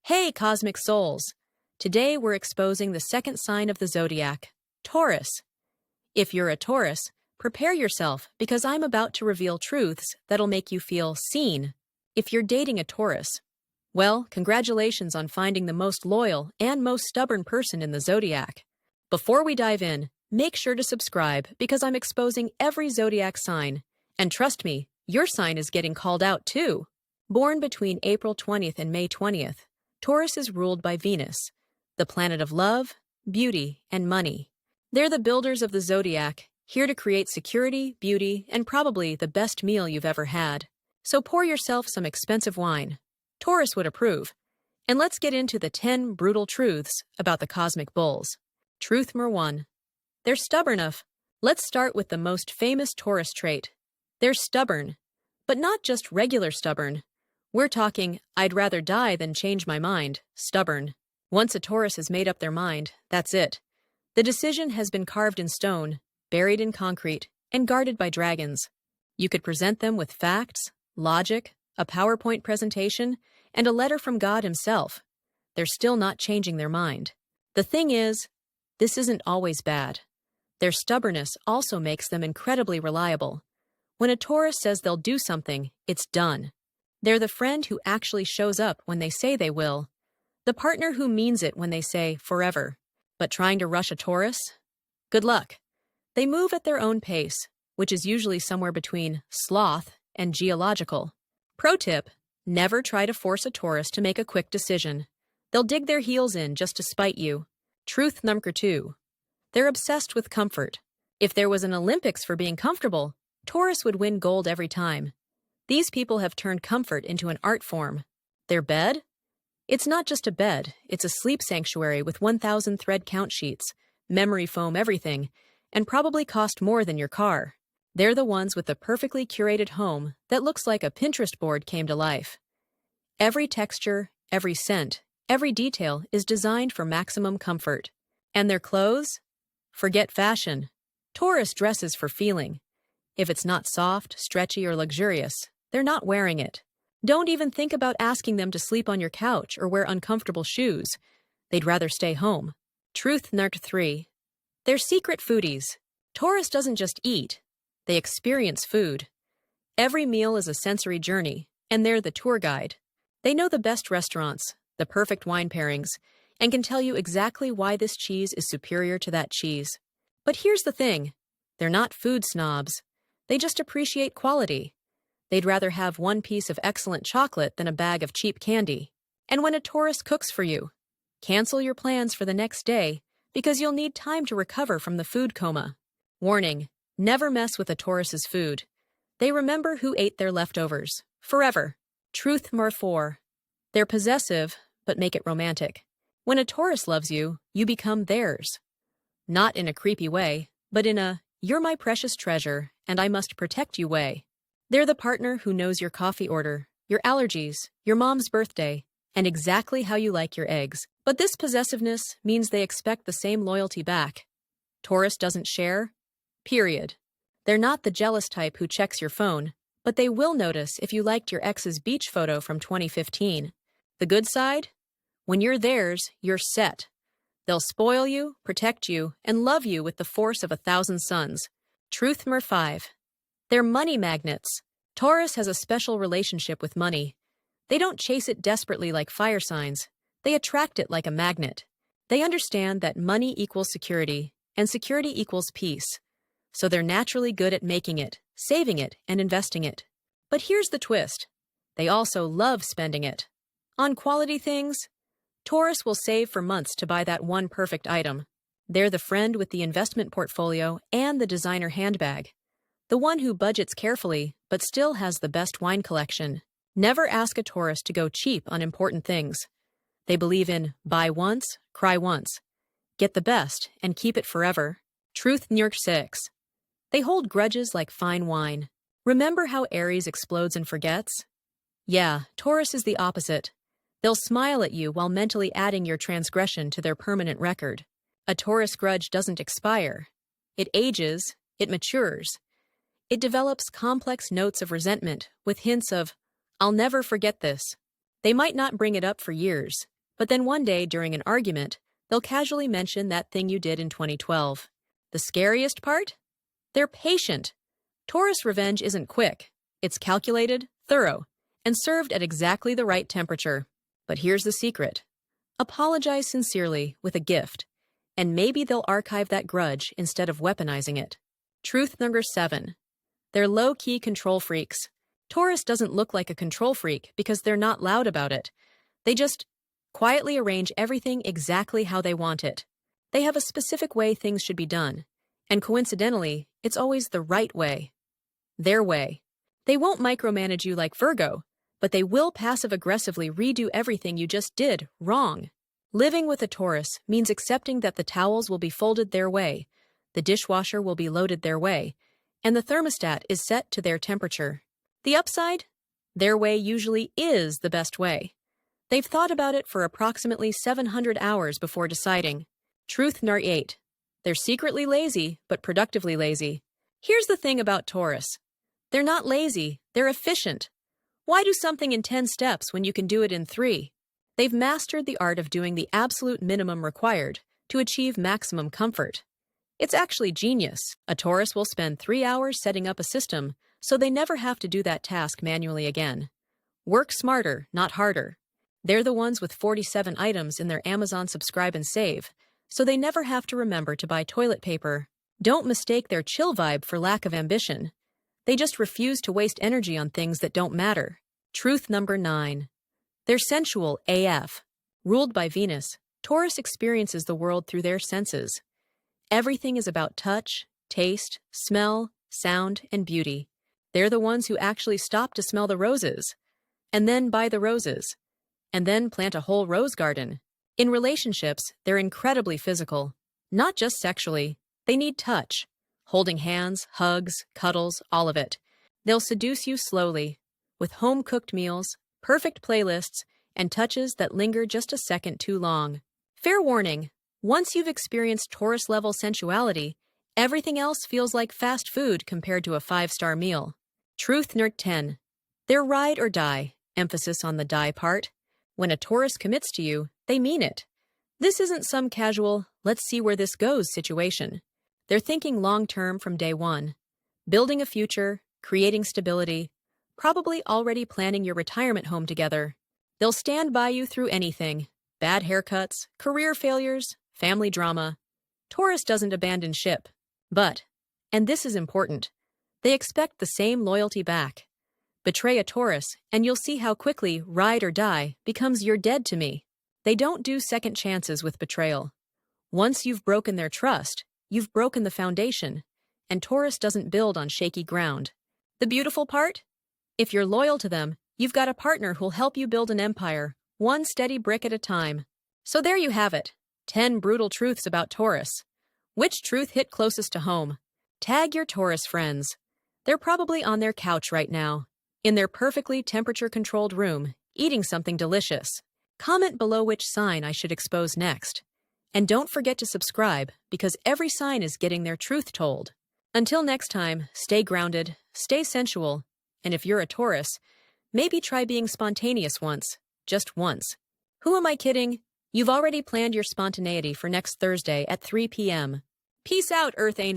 Hey, cosmic souls! Today we're exposing the second sign of the zodiac, Taurus. If you're a Taurus, prepare yourself because I'm about to reveal truths that'll make you feel seen. If you're dating a Taurus, well, congratulations on finding the most loyal and most stubborn person in the zodiac. Before we dive in, make sure to subscribe because I'm exposing every zodiac sign. And trust me, your sign is getting called out too. Born between April 20th and May 20th, Taurus is ruled by Venus, the planet of love, beauty, and money. They're the builders of the zodiac, here to create security, beauty, and probably the best meal you've ever had. So pour yourself some expensive wine. Taurus would approve. And let's get into the 10 brutal truths about the cosmic bulls. Truth number 1. They're stubborn enough. Let's start with the most famous Taurus trait. They're stubborn, but not just regular stubborn. We're talking, I'd rather die than change my mind, stubborn. Once a Taurus has made up their mind, that's it. The decision has been carved in stone, buried in concrete, and guarded by dragons. You could present them with facts, logic, a PowerPoint presentation, and a letter from God himself. They're still not changing their mind. The thing is, this isn't always bad. Their stubbornness also makes them incredibly reliable. When a Taurus says they'll do something, it's done. They're the friend who actually shows up when they say they will. The partner who means it when they say forever. But trying to rush a Taurus? Good luck. They move at their own pace, which is usually somewhere between sloth and geological. Pro tip, never try to force a Taurus to make a quick decision. They'll dig their heels in just to spite you. Truth number 2. They're obsessed with comfort. If there was an Olympics for being comfortable, Taurus would win gold every time. These people have turned comfort into an art form. Their bed? It's not just a bed, it's a sleep sanctuary with 1,000 thread count sheets, memory foam everything, and probably cost more than your car. They're the ones with the perfectly curated home that looks like a Pinterest board came to life. Every texture, every scent, every detail is designed for maximum comfort. And their clothes? Forget fashion. Taurus dresses for feeling. If it's not soft, stretchy, or luxurious, they're not wearing it. Don't even think about asking them to sleep on your couch or wear uncomfortable shoes. They'd rather stay home. Truth number 3. They're secret foodies. Taurus doesn't just eat. They experience food. Every meal is a sensory journey, and they're the tour guide. They know the best restaurants, the perfect wine pairings, and can tell you exactly why this cheese is superior to that cheese. But here's the thing. They're not food snobs. They just appreciate quality. They'd rather have one piece of excellent chocolate than a bag of cheap candy. And when a Taurus cooks for you, cancel your plans for the next day because you'll need time to recover from the food coma. Warning, never mess with a Taurus's food. They remember who ate their leftovers, forever. Truth number 4. They're possessive, but make it romantic. When a Taurus loves you, you become theirs. Not in a creepy way, but in a, you're my precious treasure, and I must protect you way. They're the partner who knows your coffee order, your allergies, your mom's birthday, and exactly how you like your eggs. But this possessiveness means they expect the same loyalty back. Taurus doesn't share, period. They're not the jealous type who checks your phone, but they will notice if you liked your ex's beach photo from 2015. The good side? When you're theirs, you're set. They'll spoil you, protect you, and love you with the force of 1,000 suns. Truth number 5. They're money magnets. Taurus has a special relationship with money. They don't chase it desperately like fire signs. They attract it like a magnet. They understand that money equals security, and security equals peace. So they're naturally good at making it, saving it, and investing it. But here's the twist. They also love spending it. On quality things, Taurus will save for months to buy that one perfect item. They're the friend with the investment portfolio and the designer handbag. The one who budgets carefully, but still has the best wine collection. Never ask a Taurus to go cheap on important things. They believe in buy once, cry once. Get the best and keep it forever. Truth number 6. They hold grudges like fine wine. Remember how Aries explodes and forgets? Yeah, Taurus is the opposite. They'll smile at you while mentally adding your transgression to their permanent record. A Taurus grudge doesn't expire. It ages, it matures. It develops complex notes of resentment with hints of, I'll never forget this. They might not bring it up for years, But then one day during an argument, they'll casually mention that thing you did in 2012. The scariest part? They're patient. Taurus revenge isn't quick. It's calculated, thorough, and served at exactly the right temperature. But here's the secret. Apologize sincerely with a gift, and maybe they'll archive that grudge instead of weaponizing it. Truth number 7. They're low-key control freaks. Taurus doesn't look like a control freak because they're not loud about it. They just quietly arrange everything exactly how they want it. They have a specific way things should be done, and coincidentally, it's always the right way. Their way. They won't micromanage you like Virgo, but they will passive-aggressively redo everything you just did wrong. Living with a Taurus means accepting that the towels will be folded their way, the dishwasher will be loaded their way, and the thermostat is set to their temperature. The upside? Their way usually is the best way. They've thought about it for approximately 700 hours before deciding. Truth number 8. They're secretly lazy, but productively lazy. Here's the thing about Taurus. They're not lazy, they're efficient. Why do something in 10 steps when you can do it in 3? They've mastered the art of doing the absolute minimum required to achieve maximum comfort. It's actually genius. A Taurus will spend 3 hours setting up a system so they never have to do that task manually again. Work smarter, not harder. They're the ones with 47 items in their Amazon Subscribe and Save, so they never have to remember to buy toilet paper. Don't mistake their chill vibe for lack of ambition. They just refuse to waste energy on things that don't matter. Truth number 9. They're sensual AF. Ruled by Venus, Taurus experiences the world through their senses. Everything is about touch, taste, smell, sound, and beauty. They're the ones who actually stop to smell the roses, and then buy the roses, and then plant a whole rose garden. In relationships, they're incredibly physical. Not just sexually. They need touch. Holding hands, hugs, cuddles, all of it. They'll seduce you slowly, with home-cooked meals, perfect playlists, and touches that linger just a second too long. Fair warning, once you've experienced Taurus-level sensuality, everything else feels like fast food compared to a 5-star meal. Truth number 10. They're ride or die, emphasis on the die part. When a Taurus commits to you, they mean it. This isn't some casual, let's see where this goes situation. They're thinking long-term from day one, building a future, creating stability, probably already planning your retirement home together. They'll stand by you through anything, bad haircuts, career failures, family drama. Taurus doesn't abandon ship, but, and this is important, they expect the same loyalty back. Betray a Taurus, and you'll see how quickly ride or die becomes you're dead to me. They don't do second chances with betrayal. Once you've broken their trust, you've broken the foundation, and Taurus doesn't build on shaky ground. The beautiful part? If you're loyal to them, you've got a partner who'll help you build an empire, one steady brick at a time. So there you have it, 10 brutal truths about Taurus. Which truth hit closest to home? Tag your Taurus friends. They're probably on their couch right now, in their perfectly temperature-controlled room, eating something delicious. Comment below which sign I should expose next. And don't forget to subscribe, because every sign is getting their truth told. Until next time, stay grounded, stay sensual, and if you're a Taurus, maybe try being spontaneous once, just once. Who am I kidding? You've already planned your spontaneity for next Thursday at 3 p.m. Peace out, Earth Angels.